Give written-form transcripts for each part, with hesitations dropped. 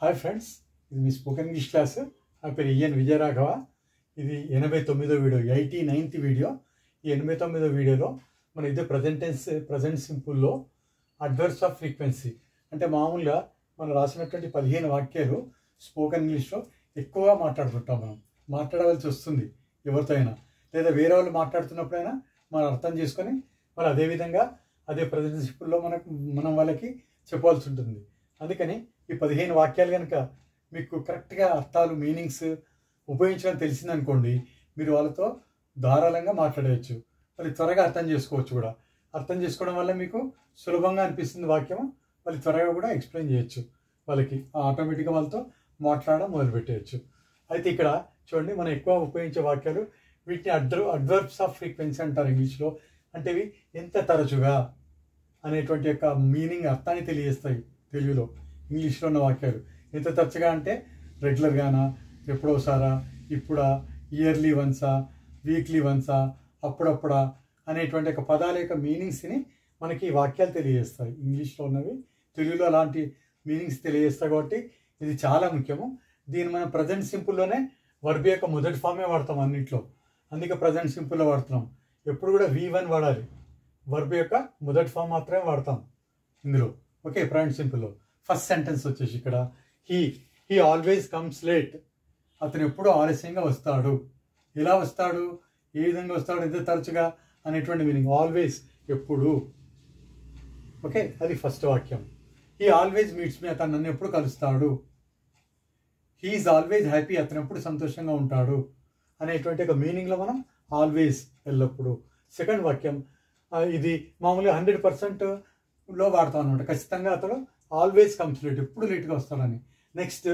Hi friends, ఇది మీ spoken English class. నా పేరు ఈఎన్ విజయరాఘవ. ఇది 89వ వీడియో, 89th వీడియో. ఈ 89వ వీడియోలో మనం ఇదే ప్రజెంట్ సింపుల్లో అడ్వర్బ్స్ ఆఫ్ ఫ్రీక్వెన్సీ అంటే మామూలుగా మనం రాసినటువంటి 15 వాక్యాలు స్పోకెన్ ఇంగ్లీష్లో ఎక్కువగా మాట్లాడుతుంటాం. మనం మాట్లాడవలసి వస్తుంది ఎవరితో అయినా, లేదా వేరే వాళ్ళు మాట్లాడుతున్నప్పుడైనా మనం అర్థం చేసుకొని మరి అదేవిధంగా అదే ప్రజెంట్ సింపుల్లో మనం వాళ్ళకి చెప్పాల్సి ఉంటుంది. అందుకని ఈ 15 వాక్యాలు కనుక మీకు కరెక్ట్గా అర్థాలు మీనింగ్స్ ఉపయోగించడం తెలిసిందనుకోండి, మీరు వాళ్ళతో ధారాళంగా మాట్లాడవచ్చు, వాళ్ళు త్వరగా అర్థం చేసుకోవచ్చు కూడా. అర్థం చేసుకోవడం వల్ల మీకు సులభంగా అనిపిస్తుంది వాక్యం, వాళ్ళు త్వరగా కూడా ఎక్స్ప్లెయిన్ చేయొచ్చు వాళ్ళకి, ఆటోమేటిక్గా వాళ్ళతో మాట్లాడడం మొదలుపెట్టేయచ్చు. అయితే ఇక్కడ చూడండి, మనం ఎక్కువ ఉపయోగించే వాక్యాలు వీటిని అడ్వర్బ్స్ ఆఫ్ ఫ్రీక్వెన్సీ అంటారు ఇంగ్లీష్లో. అంటే ఇవి ఎంత తరచుగా అనేటువంటి యొక్క మీనింగ్, అర్థాన్ని తెలియజేస్తాయి తెలుగులో. ఇంగ్లీష్లో ఉన్న వాక్యాలు ఎంత తరచుగా అంటే రెగ్యులర్గానా, ఎప్పుడోసారా, ఇప్పుడా, ఇయర్లీ వన్సా, వీక్లీ వన్సా, అప్పుడప్పుడా అనేటువంటి ఒక పదాల యొక్క మీనింగ్స్ని మనకి ఈ వాక్యాలు తెలియజేస్తాయి. ఇంగ్లీష్లో ఉన్నవి తెలుగులో అలాంటి మీనింగ్స్ తెలియజేస్తాయి కాబట్టి ఇది చాలా ముఖ్యము. దీన్ని మనం ప్రజెంట్ సింపుల్లోనే వర్బ్ యొక్క మొదటి ఫామే వాడతాం అన్నింటిలో, అందుకే ప్రజెంట్ సింపుల్లో వాడుతున్నాం. ఎప్పుడు కూడా V1 వాడాలి, వర్బ్ యొక్క మొదటి ఫామ్ మాత్రమే వాడతాం ఇందులో. ఓకే, ప్రజెంట్ సింపుల్లో ఫస్ట్ సెంటెన్స్ వచ్చేసి ఇక్కడ హీ ఆల్వేస్ కమ్స్ లేట్. అతను ఎప్పుడు ఆలస్యంగా వస్తాడు. ఎలా వస్తాడు, ఏ విధంగా వస్తాడు, ఎంత తరచుగా అనేటువంటి మీనింగ్. ఆల్వేస్ ఎప్పుడు. ఓకే, అది ఫస్ట్ వాక్యం. హీ ఆల్వేస్ మీట్స్ మీ, అతను నన్ను ఎప్పుడు కలుస్తాడు. హీఈస్ ఆల్వేస్ హ్యాపీ, అతను ఎప్పుడు సంతోషంగా ఉంటాడు అనేటువంటి ఒక మీనింగ్లో మనం ఆల్వేస్ ఎల్లప్పుడు. సెకండ్ వాక్యం ఇది మామూలుగా 100%లో వాడతాం అనమాట. ఖచ్చితంగా అతడు ఆల్వేస్ కమ్స్ లేట్, ఎప్పుడు లేట్గా వస్తాడని. Next,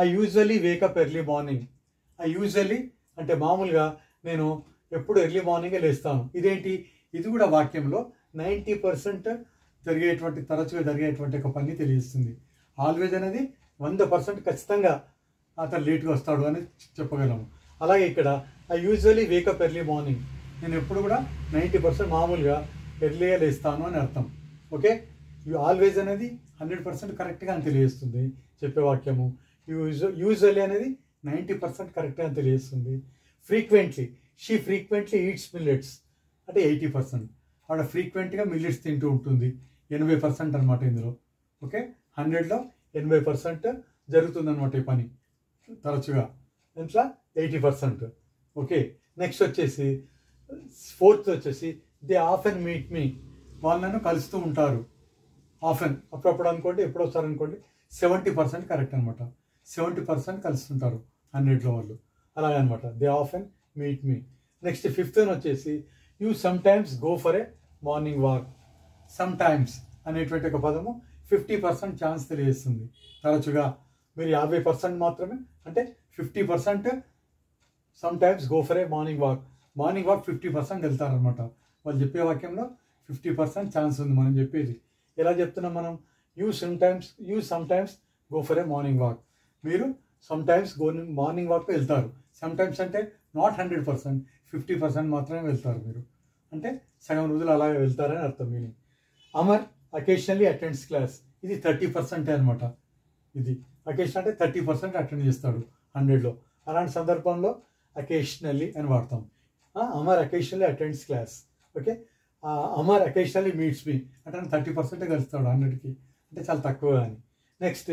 I usually wake up early morning. I usually అంటే మామూలుగా నేను ఎప్పుడు ఎర్లీ మార్నింగే లేస్తాను. ఇదేంటి, ఇది కూడా వాక్యంలో 90% జరిగేటువంటి, తరచుగా జరిగేటువంటి ఒక పని తెలియజేస్తుంది. ఆల్వేజ్ అనేది 100% ఖచ్చితంగా అతను లేట్గా వస్తాడు అని చెప్పగలము. అలాగే ఇక్కడ I usually wake up early morning, నేను ఎప్పుడు కూడా 90% మామూలుగా ఎర్లీగా లేస్తాను అని అర్థం. ఓకే, ఆల్వేజ్ అనేది 100% కరెక్ట్గా అని తెలియజేస్తుంది చెప్పే వాక్యము. యూజువల్లీ అనేది 90% కరెక్ట్గా అని తెలియజేస్తుంది. Frequently, she frequently eats millets అంటే 80%. ఆవిడ ఫ్రీక్వెంట్గా మిల్లెట్స్ తింటూ ఉంటుంది, 80% అనమాట ఇందులో. ఓకే, 100లో 80% జరుగుతుంది అనమాట ఈ పని తరచుగా, ఇంట్లో 80%. ఓకే, నెక్స్ట్ వచ్చేసి ఫోర్త్ వచ్చేసి దే ఆఫెన్ మీట్ మీ, వాళ్ళు నన్ను కలుస్తూ ఉంటారు. ఆఫెన్ అప్పుడప్పుడు అనుకోండి, ఎప్పుడోసారి అనుకోండి. 70% కరెక్ట్ అనమాట. 70% కలుస్తుంటారు 100లో వాళ్ళు, అలాగనమాట. They often meet me. Next fifth వచ్చేసి you sometimes go for a morning walk. Sometimes అనేటువంటి ఒక పదము 50% ఛాన్స్ తెలియజేస్తుంది. తరచుగా మీరు 50% మాత్రమే, అంటే 50% some times go for a morning walk. Morning walk 50% వెళ్తారనమాట. వాళ్ళు చెప్పే వాక్యంలో 50% ఛాన్స్ ఉంది మనం చెప్పేది. ఎలా చెప్తున్నాం మనం, you sometimes go for a morning walk. మీరు సమ్ టైమ్స్ మార్నింగ్ వాక్ వెళ్తారు. సమ్ టైమ్స్ అంటే నాట్ 100%, 50% మాత్రమే వెళ్తారు మీరు, అంటే సగం రోజులు అలాగే వెళ్తారని అర్థం meaning. Amar occasionally attends class, ఇది 30% అనమాట. ఇది అకేషన్ అంటే 30% అటెండ్ చేస్తాడు 100లో. అలాంటి సందర్భంలో అకేషనల్లీ అని వాడతాం. Amar occasionally attends class. Okay, Amar occasionally meets me అంటే 30% కలుస్తాడు 100కి, అంటే చాలా తక్కువ అని. Next,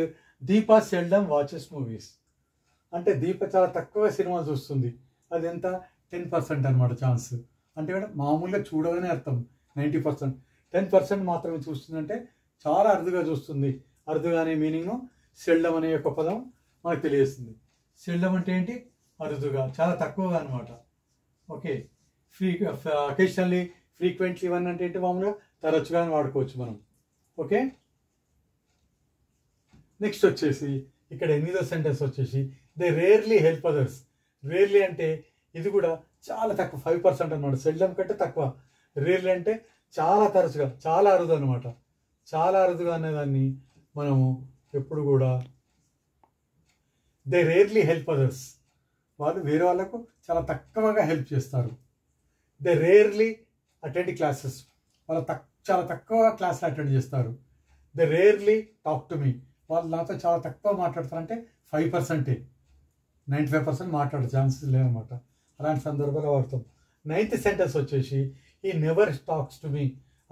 Deepa seldom watches movies, అంటే దీప చాలా తక్కువ సినిమా చూస్తుంది. అది ఎంత, 10% అనమాట ఛాన్స్. అంటే మామూలుగా చూడగానే అర్థం 90%, 10% మాత్రమే చూస్తుందంటే చాలా అరుదుగా చూస్తుంది. అరుదుగా అనే మీనింగ్ సెల్డమ్ అనే యొక్క పదం మనకు తెలియజేస్తుంది. సెల్డమ్ అంటే ఏంటి, అరుదుగా, చాలా తక్కువగా అనమాట. ఓకే, అకేషనల్లీ, ఫ్రీక్వెంట్లీ ఇవన్నీ అంటే ఏంటి, మామూలుగా తరచుగా వాడుకోవచ్చు మనం. ఓకే, నెక్స్ట్ వచ్చేసి ఇక్కడ 8వ సెంటెన్స్ వచ్చేసి they rarely help others. Rarely అంటే ఇది కూడా చాలా తక్కువ, 5% అనమాట. సెల్డమ్ కంటే తక్కువ. రేర్లీ అంటే చాలా తరచుగా, చాలా అరుదు అనమాట. చాలా అరుదుగా అనేదాన్ని మనము ఎప్పుడు కూడా దే రేర్లీ హెల్ప్ అదర్స్, వాళ్ళు వేరే వాళ్ళకు చాలా తక్కువగా హెల్ప్ చేస్తారు. దే రేర్లీ అటెండ్ క్లాసెస్, వాళ్ళు చాలా తక్కువ క్లాసులు అటెండ్ చేస్తారు. They rarely talk to me, వాళ్ళు నాతో చాలా తక్కువ మాట్లాడతారంటే 5%, 95% మాట్లాడే ఛాన్సెస్ లేవన్నమాట. అలాంటి సందర్భాల్లో వాడతాం. 9th సెంటెన్స్ వచ్చేసి ఈ నెవర్ టాక్స్ టు మీ,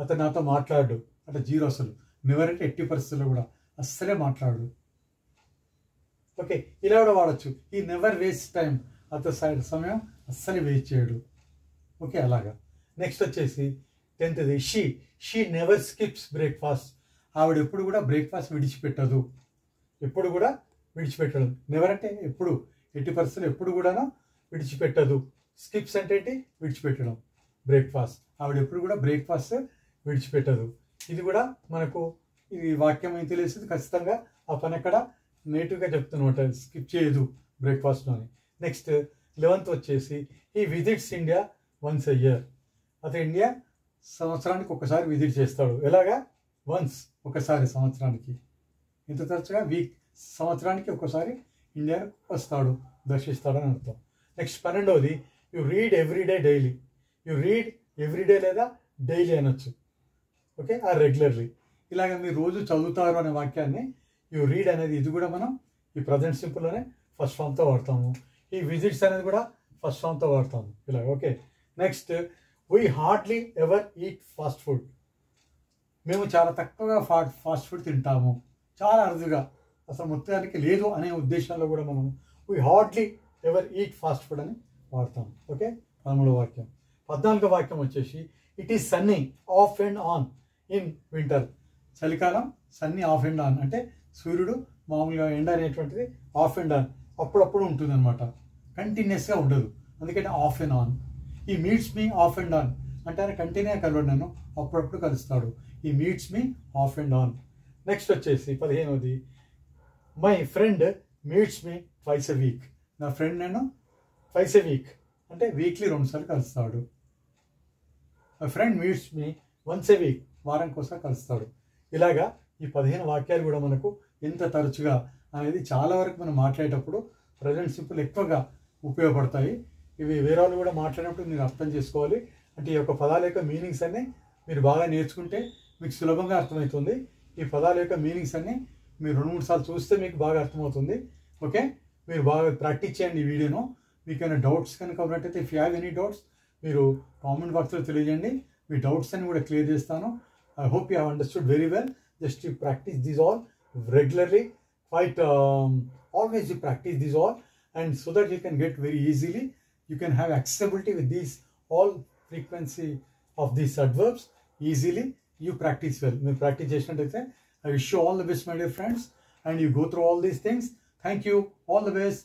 అతను నాతో మాట్లాడు అంటే 0 అసలు. నెవర్ అంటే ఎట్టి పరిస్థితుల్లో కూడా అస్సలే మాట్లాడు. ఓకే, ఇలా కూడా వాడచ్చు. ఈ నెవర్ వేస్ట్ టైం, అతని సైడ్ సమయం అస్సలు వేస్ట్ చేయడు. ఓకే, అలాగా. నెక్స్ట్ వచ్చేసి 10th she never skips breakfast. ఆవిడ ఎప్పుడు కూడా బ్రేక్ఫాస్ట్ విడిచిపెట్టదు. ఎప్పుడు కూడా విడిచిపెట్టదు. నెవర్ అంటే ఎప్పుడు, ఎట్టి పరిస్థితులు ఎప్పుడు కూడా విడిచిపెట్టదు. స్కిప్స్ అంటే ఏంటి, విడిచిపెట్టడం. బ్రేక్ఫాస్ట్, ఆవిడ ఎప్పుడు కూడా బ్రేక్ఫాస్ట్ విడిచిపెట్టదు. ఇది కూడా మనకు ఇది వాక్యం ఏం తెలియదు, ఖచ్చితంగా ఆ పని అక్కడ నేటివ్గా చెప్తున్నమాట, స్కిప్ చేయదు బ్రేక్ఫాస్ట్లోని. నెక్స్ట్ 11th వచ్చేసి ఈ visits India once a year. అతను ఇండియా సంవత్సరానికి ఒకసారి విజిట్ చేస్తాడు. ఎలాగా, వన్స్, ఒకసారి సంవత్సరానికి. ఇంత తరచుగా సంవత్సరానికి ఒకసారి ఇండియా వస్తాడు, దర్శిస్తాడని అర్థం. నెక్స్ట్ 12వది you read everyday daily. You read everyday లేదా డైలీ అనొచ్చు. ఓకే, ఆ రెగ్యులర్లీ. ఇలాగ మీరు రోజు చదువుతారు అనే వాక్యాన్ని యు రీడ్ అనేది ఇది కూడా మనం ఈ ప్రజెంట్ సింపుల్లోనే ఫస్ట్ ఫామ్తో వాడతాము. ఈ విజిట్స్ అనేది కూడా ఫస్ట్ ఫామ్తో వాడతాము ఇలా. Okay, next we hardly ever eat fast food. మేము చాలా తక్కువగా ఫాస్ట్ ఫుడ్ తింటాము, చాలా అరుదుగా, అసలు మొత్తానికి లేదు అనే ఉద్దేశంలో కూడా మనం we hardly ever eat fast food అని వాడతాం. ఓకే, 13వ వాక్యం. 14వ వాక్యం వచ్చేసి it is Sunny of and on in winter. చలికాలం సన్నీ ఆఫ్ అండ్ ఆన్ అంటే సూర్యుడు మామూలుగా ఎండ అనేటువంటిది ఆఫ్ అండ్ ఆన్ అప్పుడప్పుడు ఉంటుంది అనమాట, కంటిన్యూస్గా ఉండదు. అందుకని ఆఫ్ అండ్ ఆన్. ఈ meets me off and on అంటే ఆయన కంటిన్యూగా కలవడు, నన్ను అప్పుడప్పుడు కలుస్తాడు. ఈ meets me off and on. Next వచ్చేసి 15వది my friend meets me twice a week. నా ఫ్రెండ్ నేను ట్వైస్ ఎ వీక్ అంటే వీక్లీ 2 సార్లు కలుస్తాడు. My friend meets me once a week, వారానికి ఒకసారి కలుస్తాడు. ఇలాగా ఈ 15 వాక్యాలు కూడా మనకు ఎంత తరచుగా అనేది చాలా వరకు మనం మాట్లాడేటప్పుడు ప్రజెంట్ సింపుల్ ఎక్కువగా ఉపయోగపడతాయి. ఇవి వేరే వాళ్ళు కూడా మాట్లాడినప్పుడు మీరు అర్థం చేసుకోవాలి. అంటే ఈ యొక్క పదాల యొక్క మీనింగ్స్ అన్నీ మీరు బాగా నేర్చుకుంటే మీకు సులభంగా అర్థమవుతుంది. ఈ పదాల యొక్క మీనింగ్స్ అన్నీ మీరు 2-3 సార్లు చూస్తే మీకు బాగా అర్థమవుతుంది. ఓకే, మీరు బాగా ప్రాక్టీస్ చేయండి ఈ వీడియోను. మీకు ఏమైనా డౌట్స్ కనుక ఉన్నట్టయితే if you have any doubts మీరు కామెంట్ బాక్స్లో తెలియజేయండి. మీ డౌట్స్ అన్ని కూడా క్లియర్ చేస్తాను. I hope you have understood very well. Just you practice these all regularly, quite always you practice these all, and so that you can get very easily, you can have accessibility with these all frequency of these adverbs easily. You practice well. You practice chesinattaithe I wish you all the best my dear friends, and you go through all these things. Thank you, all the best.